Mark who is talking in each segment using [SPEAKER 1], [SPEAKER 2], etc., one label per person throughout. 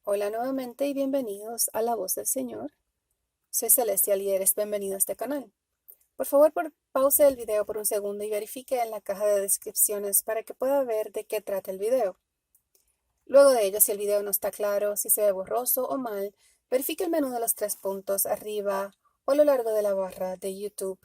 [SPEAKER 1] Hola nuevamente y bienvenidos a La Voz del Señor. Soy Celestia y eres bienvenido a este canal. Por favor, pause el video por un segundo y verifique en la caja de descripciones para que pueda ver de qué trata el video. Luego de ello, si el video no está claro, si se ve borroso o mal, verifique el menú de los tres puntos arriba o a lo largo de la barra de YouTube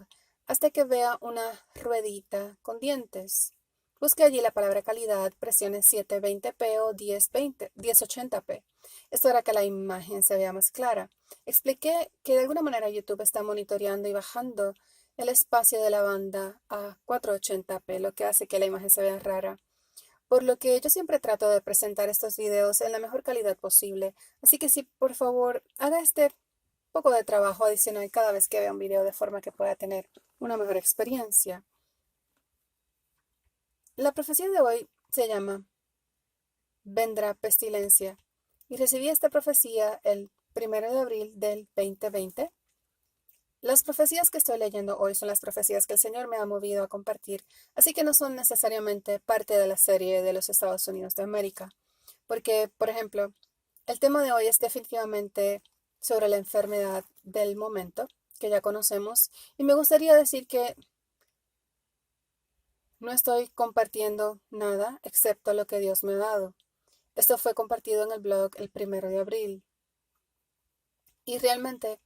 [SPEAKER 1] hasta que vea una ruedita con dientes. Busque allí la palabra calidad, presione 720p o 1080p. Esto hará que la imagen se vea más clara. Expliqué que de alguna manera YouTube está monitoreando y bajando el espacio de la banda a 480p, lo que hace que la imagen se vea rara. Por lo que yo siempre trato de presentar estos videos en la mejor calidad posible. Así que sí, por favor, haga este poco de trabajo adicional cada vez que vea un video de forma que pueda tener una mejor experiencia. La profecía de hoy se llama Vendrá pestilencia. Y recibí esta profecía el 1 de abril del 2020. Las profecías que estoy leyendo hoy son las profecías que el Señor me ha movido a compartir, así que no son necesariamente parte de la serie de los Estados Unidos de América. Porque, por ejemplo, el tema de hoy es definitivamente sobre la enfermedad del momento, que ya conocemos, y me gustaría decir que no estoy compartiendo nada excepto lo que Dios me ha dado. Esto fue compartido en el blog el 1 de abril. Y realmente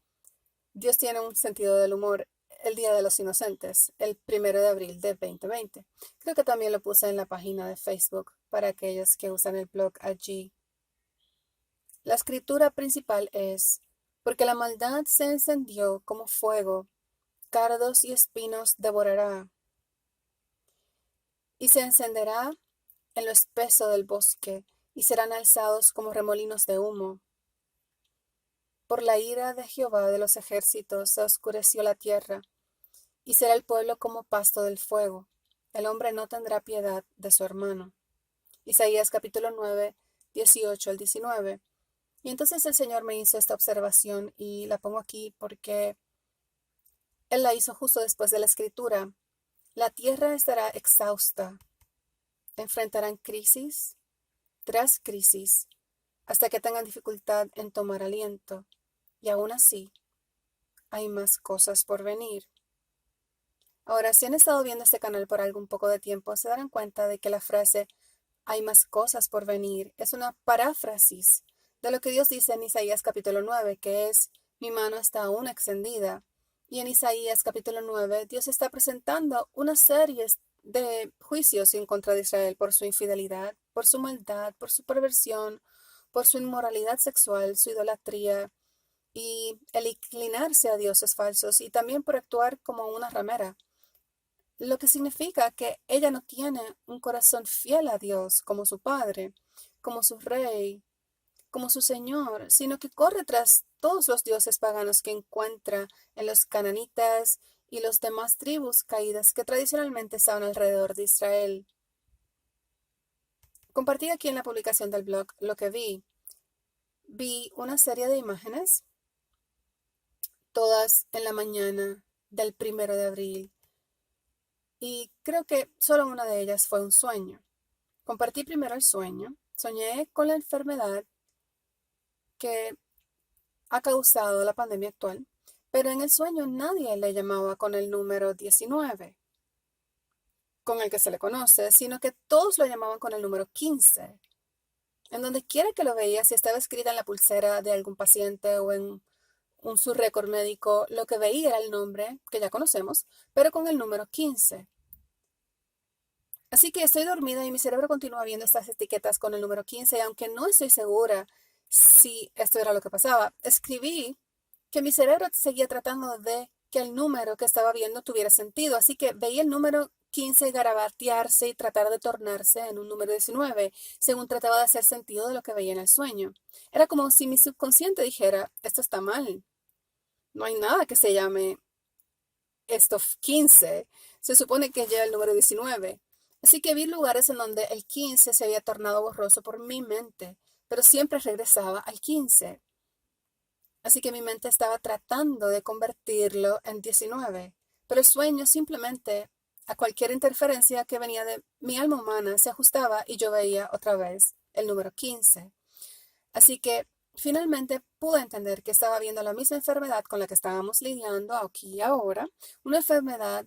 [SPEAKER 1] Dios tiene un sentido del humor el Día de los Inocentes, el 1 de abril de 2020. Creo que también lo puse en la página de Facebook para aquellos que usan el blog allí. La escritura principal es, porque la maldad se encendió como fuego, cardos y espinos devorará, y se encenderá en lo espeso del bosque, y serán alzados como remolinos de humo. Por la ira de Jehová de los ejércitos se oscureció la tierra, y será el pueblo como pasto del fuego. El hombre no tendrá piedad de su hermano. Isaías capítulo 9, 18 al 19. Y entonces el Señor me hizo esta observación y la pongo aquí porque Él la hizo justo después de la escritura. La tierra estará exhausta. Enfrentarán crisis tras crisis hasta que tengan dificultad en tomar aliento. Y aún así, hay más cosas por venir. Ahora, si han estado viendo este canal por algún poco de tiempo, se darán cuenta de que la frase hay más cosas por venir es una paráfrasis de lo que Dios dice en Isaías capítulo 9, que es mi mano está aún extendida. Y en Isaías capítulo 9, Dios está presentando una serie de juicios en contra de Israel por su infidelidad, por su maldad, por su perversión, por su inmoralidad sexual, su idolatría y el inclinarse a dioses falsos y también por actuar como una ramera. Lo que significa que ella no tiene un corazón fiel a Dios como su padre, como su rey, como su señor, sino que corre tras todos los dioses paganos que encuentra en los cananitas y los demás tribus caídas que tradicionalmente estaban alrededor de Israel. Compartí aquí en la publicación del blog lo que vi. Vi una serie de imágenes, todas en la mañana del 1 de abril, y creo que solo una de ellas fue un sueño. Compartí primero el sueño. Soñé con la enfermedad que ha causado la pandemia actual, pero en el sueño nadie le llamaba con el número 19, con el que se le conoce, sino que todos lo llamaban con el número 15. En donde quiera que lo veía, si estaba escrita en la pulsera de algún paciente o en su récord médico, lo que veía era el nombre, que ya conocemos, pero con el número 15. Así que estoy dormida y mi cerebro continúa viendo estas etiquetas con el número 15, y aunque no estoy segura si esto era lo que pasaba, escribí que mi cerebro seguía tratando de que el número que estaba viendo tuviera sentido, así que veía el número 15 garabatearse y tratar de tornarse en un número 19, según trataba de hacer sentido de lo que veía en el sueño. Era como si mi subconsciente dijera, esto está mal, no hay nada que se llame esto 15, se supone que lleva el número 19. Así que vi lugares en donde el 15 se había tornado borroso por mi mente, pero siempre regresaba al 15. Así que mi mente estaba tratando de convertirlo en 19, pero el sueño simplemente, a cualquier interferencia que venía de mi alma humana, se ajustaba y yo veía otra vez el número 15. Así que finalmente pude entender que estaba viendo la misma enfermedad con la que estábamos lidiando aquí y ahora, una enfermedad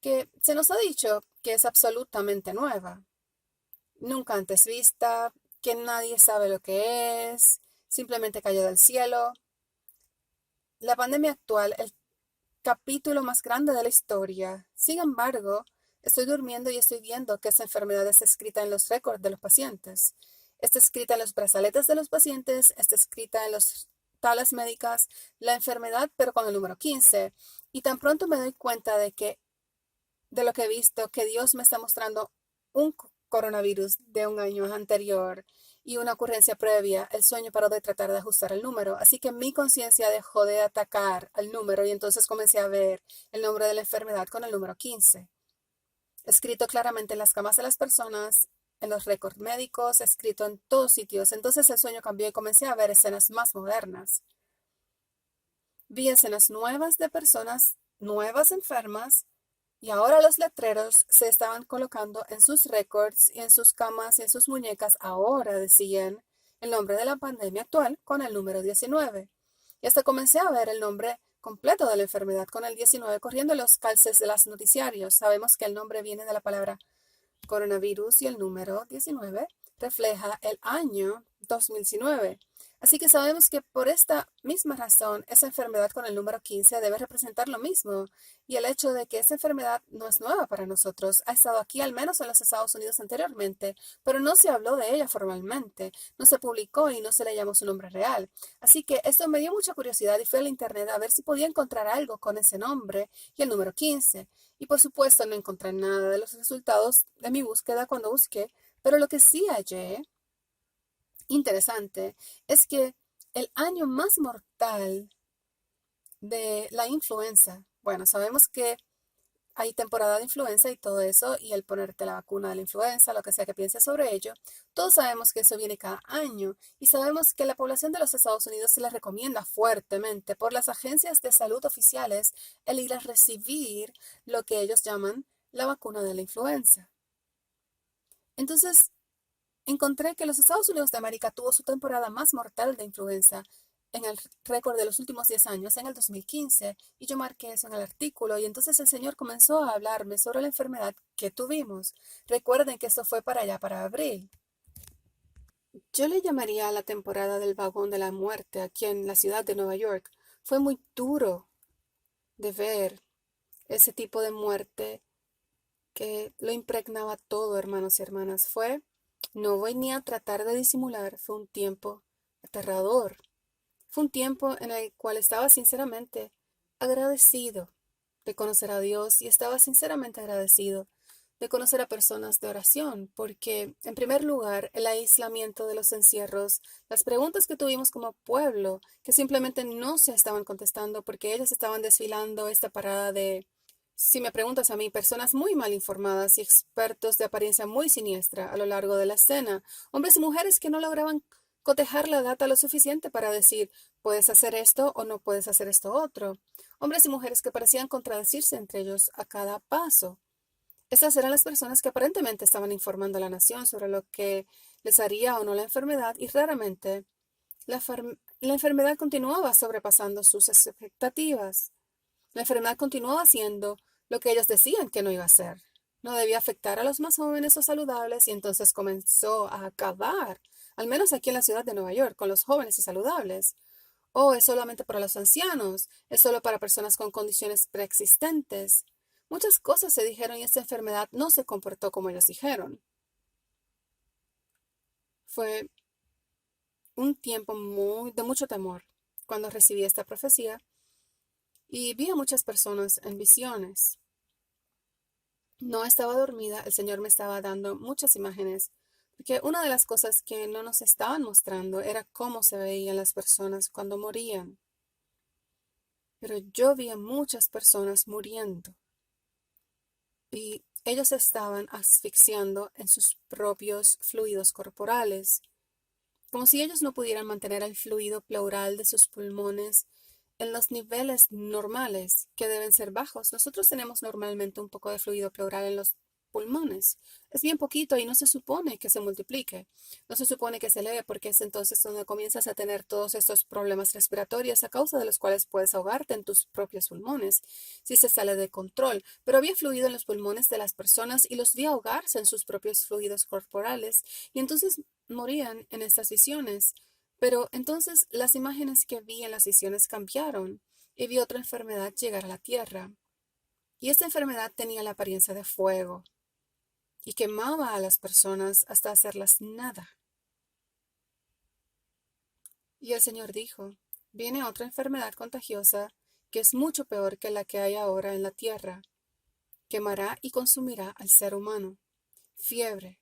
[SPEAKER 1] que se nos ha dicho que es absolutamente nueva, nunca antes vista, que nadie sabe lo que es, simplemente cayó del cielo. La pandemia actual, el capítulo más grande de la historia. Sin embargo, estoy durmiendo y estoy viendo que esa enfermedad está escrita en los récords de los pacientes. Está escrita en los brazaletes de los pacientes, está escrita en los tablas médicas, la enfermedad, pero con el número 15. Y tan pronto me doy cuenta de lo que he visto, que Dios me está mostrando un coronavirus de un año anterior y una ocurrencia previa, el sueño paró de tratar de ajustar el número. Así que mi conciencia dejó de atacar al número y entonces comencé a ver el nombre de la enfermedad con el número 15, escrito claramente en las camas de las personas, en los récords médicos, escrito en todos sitios. Entonces el sueño cambió y comencé a ver escenas más modernas. Vi escenas nuevas de personas nuevas enfermas y ahora los letreros se estaban colocando en sus récords y en sus camas y en sus muñecas. Ahora decían el nombre de la pandemia actual con el número 19. Y hasta comencé a ver el nombre completo de la enfermedad con el 19 corriendo en los calces de los noticiarios. Sabemos que el nombre viene de la palabra coronavirus y el número 19 refleja el año 2019. Así que sabemos que por esta misma razón, esa enfermedad con el número 15 debe representar lo mismo. Y el hecho de que esa enfermedad no es nueva para nosotros, ha estado aquí al menos en los Estados Unidos anteriormente, pero no se habló de ella formalmente, no se publicó y no se le llamó su nombre real. Así que esto me dio mucha curiosidad y fui al internet a ver si podía encontrar algo con ese nombre y el número 15. Y por supuesto no encontré nada de los resultados de mi búsqueda cuando busqué, pero lo que sí hallé interesante es que el año más mortal de la influenza, bueno, sabemos que hay temporada de influenza y todo eso, y el ponerte la vacuna de la influenza, lo que sea que pienses sobre ello, todos sabemos que eso viene cada año y sabemos que la población de los Estados Unidos se les recomienda fuertemente por las agencias de salud oficiales el ir a recibir lo que ellos llaman la vacuna de la influenza. Entonces, encontré que los Estados Unidos de América tuvo su temporada más mortal de influenza en el récord de los últimos 10 años, en el 2015, y yo marqué eso en el artículo, y entonces el Señor comenzó a hablarme sobre la enfermedad que tuvimos. Recuerden que esto fue para allá, para abril. Yo le llamaría a la temporada del vagón de la muerte aquí en la ciudad de Nueva York. Fue muy duro de ver ese tipo de muerte que lo impregnaba todo, hermanos y hermanas. No voy ni a tratar de disimular, fue un tiempo aterrador. Fue un tiempo en el cual estaba sinceramente agradecido de conocer a Dios y estaba sinceramente agradecido de conocer a personas de oración, porque en primer lugar el aislamiento de los encierros, las preguntas que tuvimos como pueblo, que simplemente no se estaban contestando porque ellos estaban desfilando esta parada de, si me preguntas a mí, personas muy mal informadas y expertos de apariencia muy siniestra a lo largo de la escena, hombres y mujeres que no lograban cotejar la data lo suficiente para decir, puedes hacer esto o no puedes hacer esto otro. Hombres y mujeres que parecían contradecirse entre ellos a cada paso. Estas eran las personas que aparentemente estaban informando a la nación sobre lo que les haría o no la enfermedad y raramente la enfermedad continuaba sobrepasando sus expectativas. La enfermedad continuaba haciendo lo que ellos decían que no iba a hacer. No debía afectar a los más jóvenes o saludables y entonces comenzó a acabar, al menos aquí en la ciudad de Nueva York, con los jóvenes y saludables. Oh, es solamente para los ancianos, es solo para personas con condiciones preexistentes. Muchas cosas se dijeron y esta enfermedad no se comportó como ellos dijeron. Fue un tiempo de mucho temor cuando recibí esta profecía y vi a muchas personas en visiones. No estaba dormida, el Señor me estaba dando muchas imágenes, porque una de las cosas que no nos estaban mostrando era cómo se veían las personas cuando morían. Pero yo vi a muchas personas muriendo y ellos estaban asfixiando en sus propios fluidos corporales, como si ellos no pudieran mantener el fluido pleural de sus pulmones en los niveles normales, que deben ser bajos. Nosotros tenemos normalmente un poco de fluido pleural en los pulmones. Es bien poquito y no se supone que se multiplique, no se supone que se eleve porque es entonces donde comienzas a tener todos estos problemas respiratorios a causa de los cuales puedes ahogarte en tus propios pulmones si se sale de control. Pero había fluido en los pulmones de las personas y los vi ahogarse en sus propios fluidos corporales y entonces morían en estas visiones. Pero entonces las imágenes que vi en las visiones cambiaron y vi otra enfermedad llegar a la tierra. Y esta enfermedad tenía la apariencia de fuego y quemaba a las personas hasta hacerlas nada. Y el Señor dijo, viene otra enfermedad contagiosa que es mucho peor que la que hay ahora en la tierra. Quemará y consumirá al ser humano. Fiebre.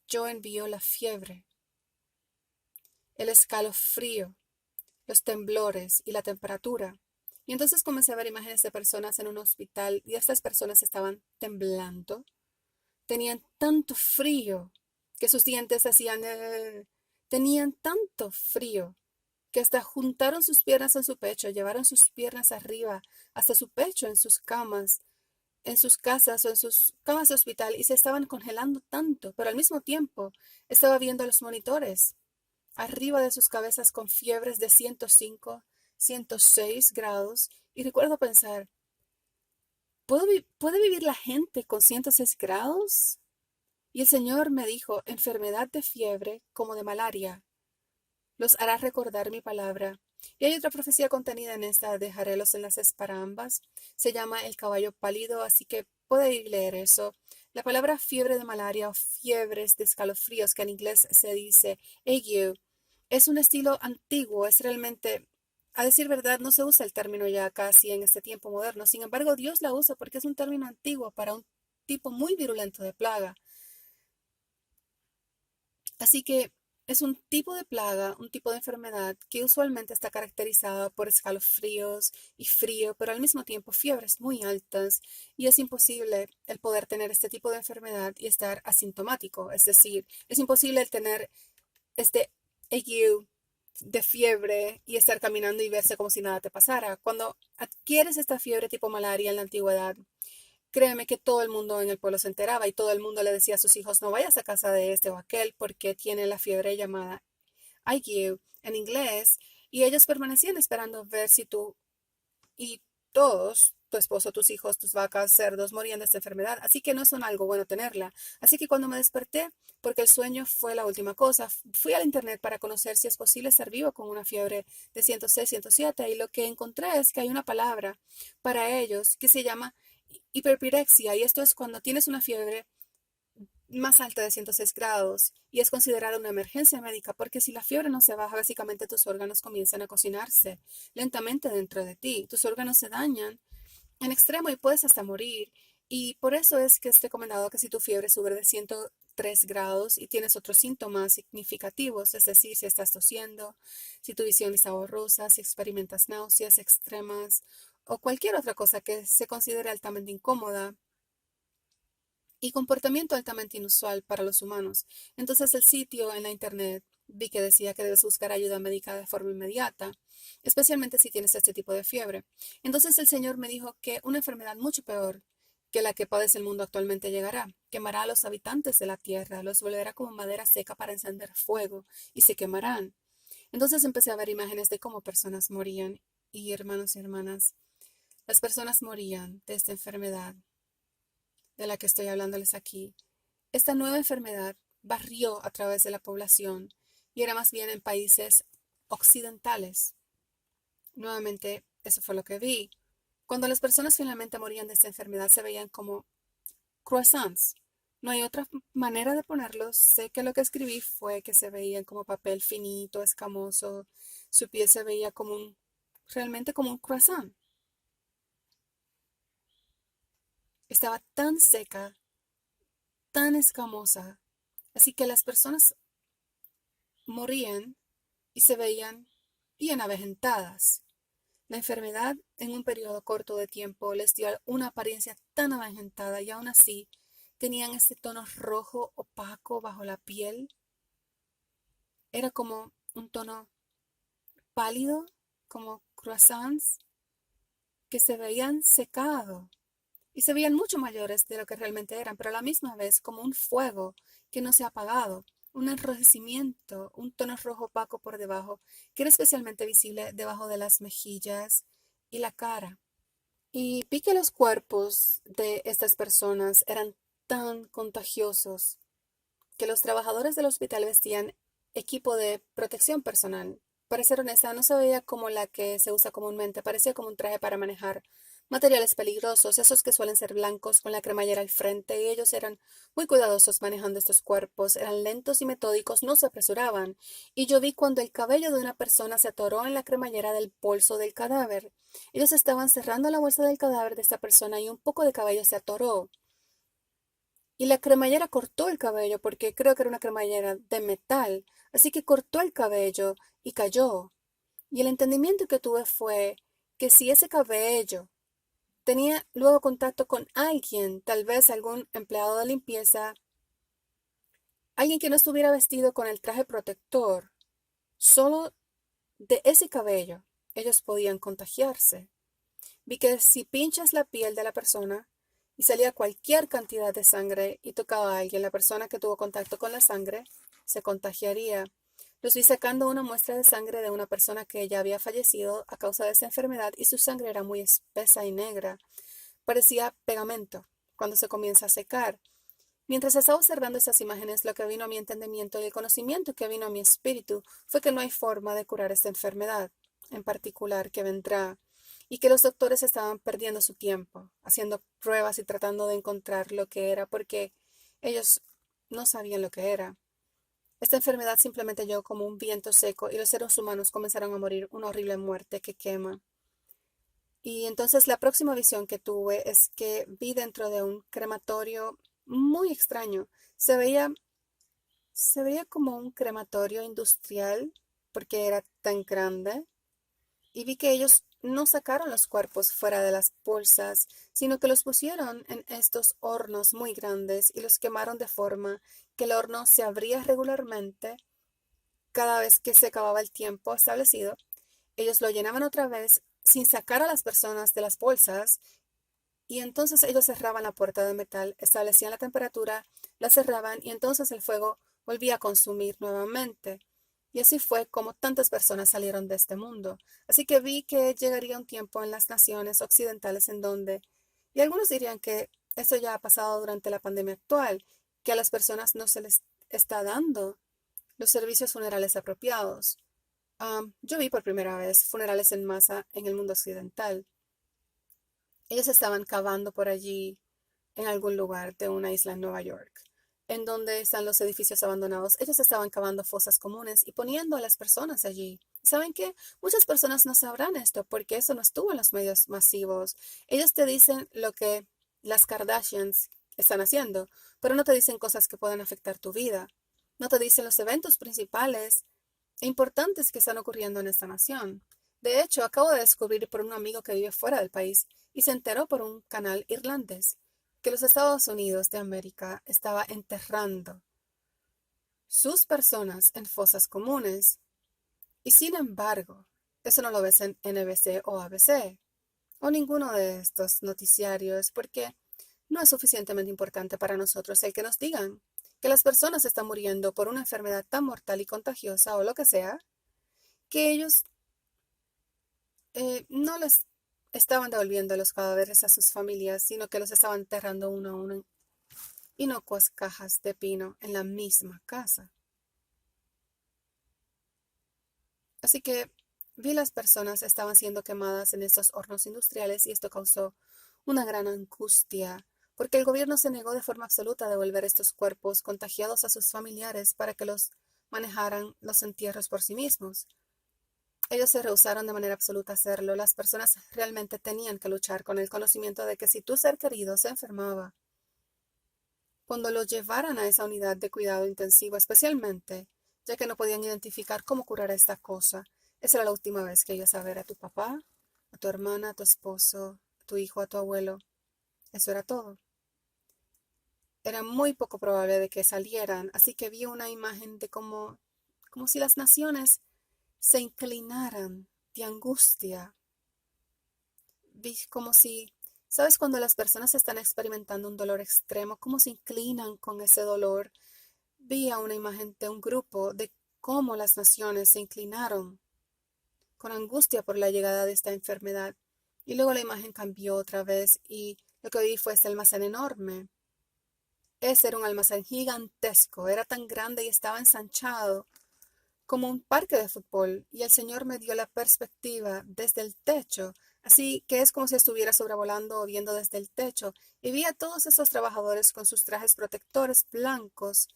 [SPEAKER 1] Yo envío la fiebre. El escalofrío, los temblores y la temperatura. Y entonces comencé a ver imágenes de personas en un hospital y estas personas estaban temblando. Tenían tanto frío que sus dientes hacían... tenían tanto frío que hasta juntaron sus piernas en su pecho, llevaron sus piernas arriba hasta su pecho en sus camas, en sus casas o en sus camas de hospital y se estaban congelando tanto, pero al mismo tiempo estaba viendo los monitores arriba de sus cabezas con fiebres de 105, 106 grados y recuerdo pensar, ¿puede vivir la gente con 106 grados? Y el Señor me dijo, enfermedad de fiebre como de malaria, los hará recordar mi palabra. Y hay otra profecía contenida en esta, dejaré los enlaces para ambas. Se llama el caballo pálido, así que puede leer eso. La palabra fiebre de malaria o fiebres de escalofríos, que en inglés se dice ague, es un estilo antiguo, es realmente, a decir verdad, no se usa el término ya casi en este tiempo moderno. Sin embargo, Dios la usa porque es un término antiguo para un tipo muy virulento de plaga. Así que es un tipo de plaga, un tipo de enfermedad que usualmente está caracterizada por escalofríos y frío, pero al mismo tiempo fiebres muy altas y es imposible el poder tener este tipo de enfermedad y estar asintomático. Es decir, es imposible el tener este ague de fiebre y estar caminando y verse como si nada te pasara. Cuando adquieres esta fiebre tipo malaria en la antigüedad, créeme que todo el mundo en el pueblo se enteraba y todo el mundo le decía a sus hijos, no vayas a casa de este o aquel porque tiene la fiebre llamada ague en inglés. Y ellos permanecían esperando ver si tú y todos, tu esposo, tus hijos, tus vacas, cerdos, morían de esta enfermedad. Así que no son algo bueno tenerla. Así que cuando me desperté, porque el sueño fue la última cosa, fui al internet para conocer si es posible ser vivo con una fiebre de 106, 107 y lo que encontré es que hay una palabra para ellos que se llama hiperpirexia y esto es cuando tienes una fiebre más alta de 106 grados y es considerada una emergencia médica porque si la fiebre no se baja, básicamente tus órganos comienzan a cocinarse lentamente dentro de ti. Tus órganos se dañan en extremo y puedes hasta morir. Y por eso es que es recomendado que si tu fiebre sube de 103 grados y tienes otros síntomas significativos, es decir, si estás tosiendo, si tu visión está borrosa, si experimentas náuseas extremas o cualquier otra cosa que se considere altamente incómoda, y comportamiento altamente inusual para los humanos. Entonces el sitio en la internet vi que decía que debes buscar ayuda médica de forma inmediata, especialmente si tienes este tipo de fiebre. Entonces el Señor me dijo que una enfermedad mucho peor que la que padece el mundo actualmente llegará. Quemará a los habitantes de la tierra, los volverá como madera seca para encender fuego y se quemarán. Entonces empecé a ver imágenes de cómo personas morían y hermanos y hermanas, las personas morían de esta enfermedad de la que estoy hablándoles aquí. Esta nueva enfermedad barrió a través de la población y era más bien en países occidentales. Nuevamente, eso fue lo que vi. Cuando las personas finalmente morían de esta enfermedad se veían como croissants. No hay otra manera de ponerlos. Sé que lo que escribí fue que se veían como papel finito, escamoso. Su piel se veía como realmente como un croissant. Estaba tan seca, tan escamosa. Así que las personas morían y se veían bien avejentadas. La enfermedad en un periodo corto de tiempo les dio una apariencia tan avejentada y aún así tenían este tono rojo opaco bajo la piel. Era como un tono pálido, como croissants que se veían secados y se veían mucho mayores de lo que realmente eran, pero a la misma vez como un fuego que no se ha apagado, un enrojecimiento, un tono rojo opaco por debajo, que era especialmente visible debajo de las mejillas y la cara. Y vi que los cuerpos de estas personas eran tan contagiosos que los trabajadores del hospital vestían equipo de protección personal. Para ser honesta, no se veía como la que se usa comúnmente, parecía como un traje para manejar materiales peligrosos, esos que suelen ser blancos con la cremallera al frente, y ellos eran muy cuidadosos manejando estos cuerpos, eran lentos y metódicos, no se apresuraban, y yo vi cuando el cabello de una persona se atoró en la cremallera del bolso del cadáver. Ellos estaban cerrando la bolsa del cadáver de esta persona y un poco de cabello se atoró. Y la cremallera cortó el cabello porque creo que era una cremallera de metal, así que cortó el cabello y cayó. Y el entendimiento que tuve fue que si ese cabello tenía luego contacto con alguien, tal vez algún empleado de limpieza, alguien que no estuviera vestido con el traje protector, solo de ese cabello ellos podían contagiarse. Vi que si pinchas la piel de la persona y salía cualquier cantidad de sangre y tocaba a alguien, la persona que tuvo contacto con la sangre se contagiaría. Los vi sacando una muestra de sangre de una persona que ya había fallecido a causa de esa enfermedad y su sangre era muy espesa y negra. Parecía pegamento cuando se comienza a secar. Mientras estaba observando estas imágenes, lo que vino a mi entendimiento y el conocimiento que vino a mi espíritu fue que no hay forma de curar esta enfermedad, en particular que vendrá, y que los doctores estaban perdiendo su tiempo, haciendo pruebas y tratando de encontrar lo que era, porque ellos no sabían lo que era. Esta enfermedad simplemente llegó como un viento seco y los seres humanos comenzaron a morir una horrible muerte que quema. Y entonces la próxima visión que tuve es que vi dentro de un crematorio muy extraño. Se veía, se veía como un crematorio industrial porque era tan grande. Y vi que ellos no sacaron los cuerpos fuera de las bolsas, sino que los pusieron en estos hornos muy grandes y los quemaron de forma que el horno se abría regularmente cada vez que se acababa el tiempo establecido. Ellos lo llenaban otra vez sin sacar a las personas de las bolsas y entonces ellos cerraban la puerta de metal, establecían la temperatura, la cerraban y entonces el fuego volvía a consumir nuevamente. Y así fue como tantas personas salieron de este mundo. Así que vi que llegaría un tiempo en las naciones occidentales en donde, y algunos dirían que esto ya ha pasado durante la pandemia actual, que a las personas no se les está dando los servicios funerales apropiados. Yo vi por primera vez funerales en masa en el mundo occidental. Ellos estaban cavando por allí en algún lugar de una isla en Nueva York, en donde están los edificios abandonados. Ellos estaban cavando fosas comunes y poniendo a las personas allí. ¿Saben qué? Muchas personas no sabrán esto porque eso no estuvo en los medios masivos. Ellos te dicen lo que las Kardashians están haciendo, pero no te dicen cosas que puedan afectar tu vida. No te dicen los eventos principales e importantes que están ocurriendo en esta nación. De hecho, acabo de descubrir por un amigo que vive fuera del país y se enteró por un canal irlandés que los Estados Unidos de América estaba enterrando sus personas en fosas comunes. Y sin embargo, eso no lo ves en NBC o ABC o ninguno de estos noticiarios porque no es suficientemente importante para nosotros el que nos digan que las personas están muriendo por una enfermedad tan mortal y contagiosa o lo que sea, que ellos no les estaban devolviendo los cadáveres a sus familias, sino que los estaban enterrando uno a uno en inocuas cajas de pino en la misma casa. Así que vi las personas estaban siendo quemadas en estos hornos industriales y esto causó una gran angustia, porque el gobierno se negó de forma absoluta a devolver estos cuerpos contagiados a sus familiares para que los manejaran los entierros por sí mismos. Ellos se rehusaron de manera absoluta a hacerlo. Las personas realmente tenían que luchar con el conocimiento de que si tu ser querido se enfermaba, cuando lo llevaran a esa unidad de cuidado intensivo, especialmente, ya que no podían identificar cómo curar esta cosa, esa era la última vez que ibas a ver a tu papá, a tu hermana, a tu esposo, a tu hijo, a tu abuelo. Eso era todo. Era muy poco probable de que salieran, así que vi una imagen de como si las naciones se inclinaran de angustia. Vi como si ¿Sabes? Cuando las personas están experimentando un dolor extremo, cómo se inclinan con ese dolor. Vi a una imagen de un grupo de cómo las naciones se inclinaron con angustia por la llegada de esta enfermedad. Y luego la imagen cambió otra vez y lo que vi fue este almacén enorme. Ese era un almacén gigantesco, era tan grande y estaba ensanchado como un parque de fútbol, y el Señor me dio la perspectiva desde el techo, así que es como si estuviera sobrevolando o viendo desde el techo, y vi a todos esos trabajadores con sus trajes protectores blancos,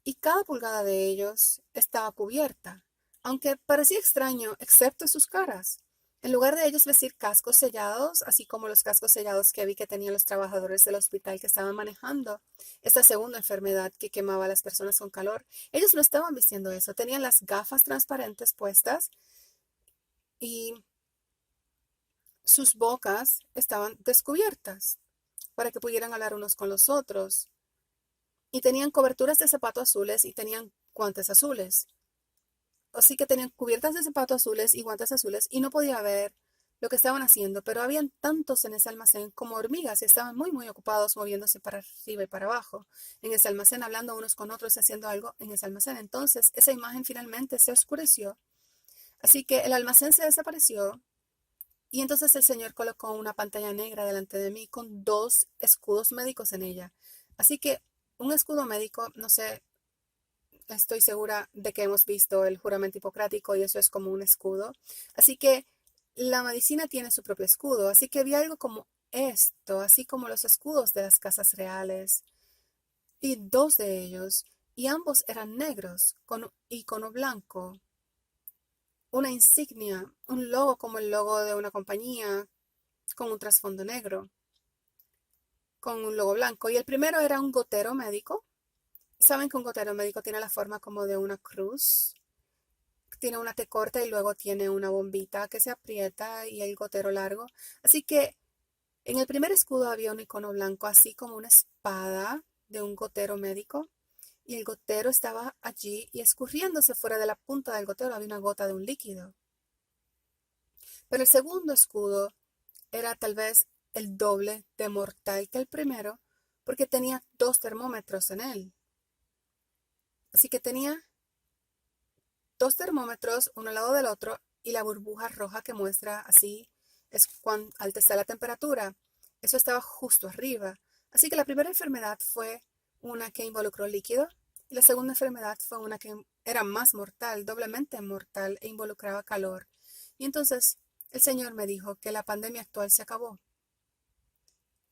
[SPEAKER 1] y cada pulgada de ellos estaba cubierta, aunque parecía extraño, excepto sus caras. En lugar de ellos vestir cascos sellados, así como los cascos sellados que vi que tenían los trabajadores del hospital que estaban manejando esta segunda enfermedad que quemaba a las personas con calor, ellos no estaban vistiendo eso, tenían las gafas transparentes puestas y sus bocas estaban descubiertas para que pudieran hablar unos con los otros. Y tenían coberturas de zapatos azules y tenían guantes azules. Así que tenían cubiertas de zapatos azules y guantes azules y no podía ver lo que estaban haciendo, pero habían tantos en ese almacén como hormigas y estaban muy ocupados moviéndose para arriba y para abajo en ese almacén, hablando unos con otros, haciendo algo en ese almacén. Entonces, esa imagen finalmente se oscureció. Así que el almacén se desapareció y entonces el Señor colocó una pantalla negra delante de mí con dos escudos médicos en ella. Así que un escudo médico, no sé, estoy segura de que hemos visto el juramento hipocrático y eso es como un escudo. Así que la medicina tiene su propio escudo. Así que vi algo como esto, así como los escudos de las casas reales. Vi dos de ellos y ambos eran negros con icono blanco. Una insignia, un logo como el logo de una compañía con un trasfondo negro, con un logo blanco. Y el primero era un gotero médico. ¿Saben que un gotero médico tiene la forma como de una cruz? Tiene una T corta y luego tiene una bombita que se aprieta y el gotero largo. Así que en el primer escudo había un icono blanco, así como una espada de un gotero médico. Y el gotero estaba allí y escurriéndose fuera de la punta del gotero había una gota de un líquido. Pero el segundo escudo era tal vez el doble de mortal que el primero porque tenía dos termómetros en él. Así que tenía dos termómetros, uno al lado del otro, y la burbuja roja que muestra así es cuán alta está la temperatura. Eso estaba justo arriba. Así que la primera enfermedad fue una que involucró líquido y la segunda enfermedad fue una que era más mortal, doblemente mortal e involucraba calor. Y entonces el Señor me dijo que la pandemia actual se acabó,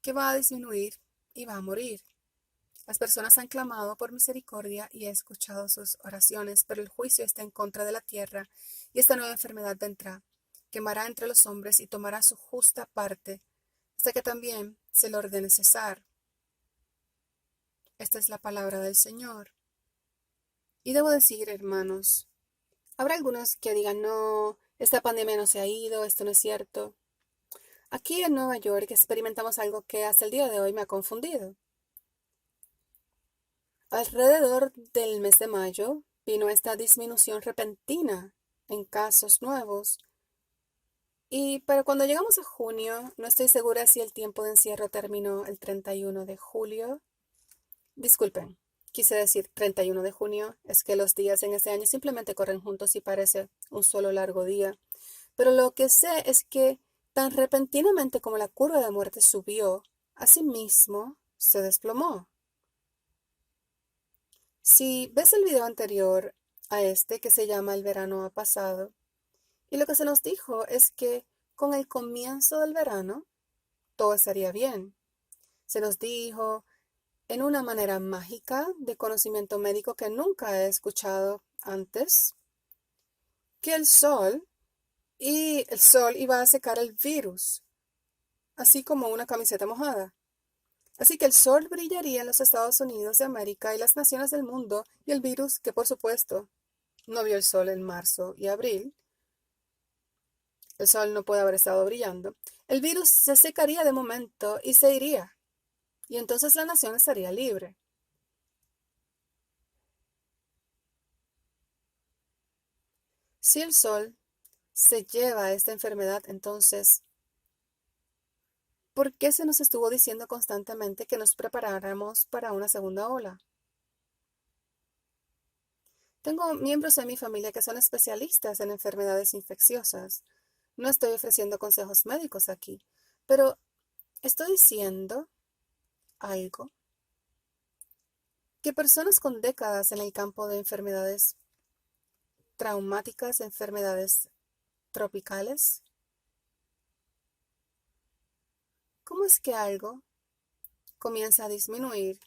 [SPEAKER 1] que va a disminuir y va a morir. Las personas han clamado por misericordia y he escuchado sus oraciones, pero el juicio está en contra de la tierra y esta nueva enfermedad vendrá, quemará entre los hombres y tomará su justa parte, hasta que también se le ordene cesar. Esta es la palabra del Señor. Y debo decir, hermanos, habrá algunos que digan, no, esta pandemia no se ha ido, esto no es cierto. Aquí en Nueva York experimentamos algo que hasta el día de hoy me ha confundido. Alrededor del mes de mayo vino esta disminución repentina en casos nuevos. Pero cuando llegamos a junio, no estoy segura si el tiempo de encierro terminó el 31 de julio. Disculpen, quise decir 31 de junio. Es que los días en este año simplemente corren juntos y parece un solo largo día. Pero lo que sé es que tan repentinamente como la curva de muerte subió, asimismo se desplomó. Si ves el video anterior a este que se llama El verano ha pasado, y lo que se nos dijo es que con el comienzo del verano todo estaría bien. Se nos dijo en una manera mágica de conocimiento médico que nunca he escuchado antes, que el sol iba a secar el virus, así como una camiseta mojada. Así que el sol brillaría en los Estados Unidos de América y las naciones del mundo y el virus, que por supuesto no vio el sol en marzo y abril, el sol no puede haber estado brillando, el virus se secaría de momento y se iría, y entonces la nación estaría libre. Si el sol se lleva esta enfermedad, entonces ¿Por qué se nos estuvo diciendo constantemente que nos preparáramos para una segunda ola? Tengo miembros de mi familia que son especialistas en enfermedades infecciosas. No estoy ofreciendo consejos médicos aquí, pero estoy diciendo algo que personas con décadas en el campo de enfermedades traumáticas, enfermedades tropicales, ¿cómo es que algo comienza a disminuir,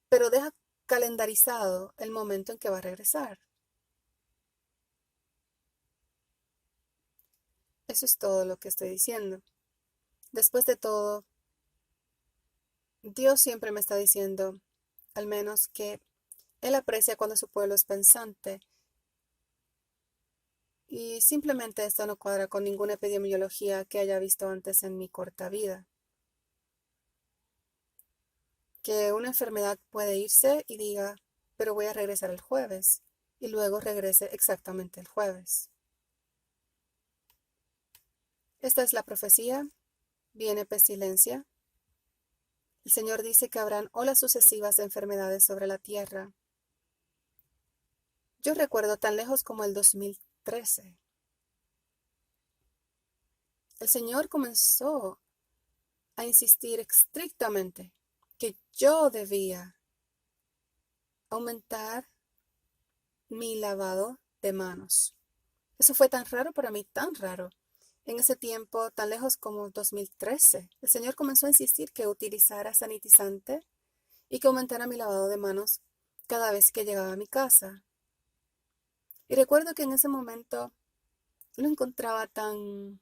[SPEAKER 1] pero deja calendarizado el momento en que va a regresar? Eso es todo lo que estoy diciendo. Después de todo, Dios siempre me está diciendo, al menos que Él aprecia cuando su pueblo es pensante. Y simplemente esto no cuadra con ninguna epidemiología que haya visto antes en mi corta vida. Que una enfermedad puede irse y diga, pero voy a regresar el jueves, y luego regrese exactamente el jueves. Esta es la profecía, viene pestilencia. El Señor dice que habrán olas sucesivas de enfermedades sobre la tierra. Yo recuerdo tan lejos como el 2013. El Señor comenzó a insistir estrictamente que yo debía aumentar mi lavado de manos. Eso fue tan raro para mí, tan raro. En ese tiempo, tan lejos como 2013, el Señor comenzó a insistir que utilizara sanitizante y que aumentara mi lavado de manos cada vez que llegaba a mi casa. Y recuerdo que en ese momento lo encontraba tan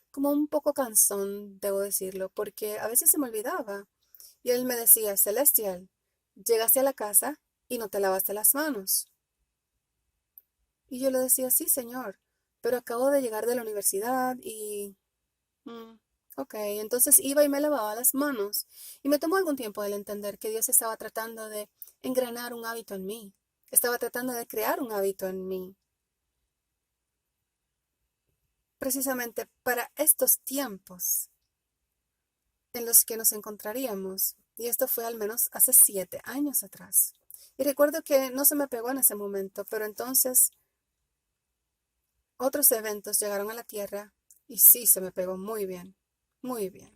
[SPEAKER 1] como un poco cansón, debo decirlo, porque a veces se me olvidaba. Y él me decía, Celestial, llegaste a la casa y no te lavaste las manos. Y yo le decía, sí, señor, pero acabo de llegar de la universidad y... ok, entonces iba y me lavaba las manos. Y me tomó algún tiempo el entender que Dios estaba tratando de engranar un hábito en mí. Estaba tratando de crear un hábito en mí. Precisamente para estos tiempos en los que nos encontraríamos. Y esto fue al menos hace 7 años atrás. Y recuerdo que no se me pegó en ese momento, pero entonces otros eventos llegaron a la tierra y sí se me pegó muy bien, muy bien.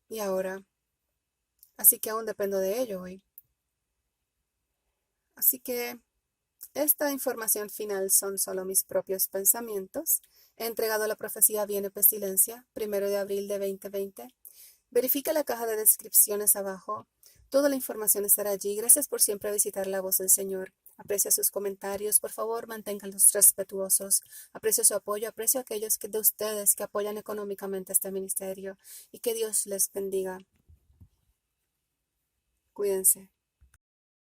[SPEAKER 1] Y ahora, así que aún dependo de ello hoy. Así que esta información final son solo mis propios pensamientos. He entregado la profecía Viene Pestilencia, 1 de abril de 2020. Verifica la caja de descripciones abajo. Toda la información estará allí. Gracias por siempre visitar La Voz del Señor. Aprecio sus comentarios. Por favor, manténganlos respetuosos. Aprecio su apoyo. Aprecio a aquellos de ustedes que apoyan económicamente este ministerio. Y que Dios les bendiga. Cuídense.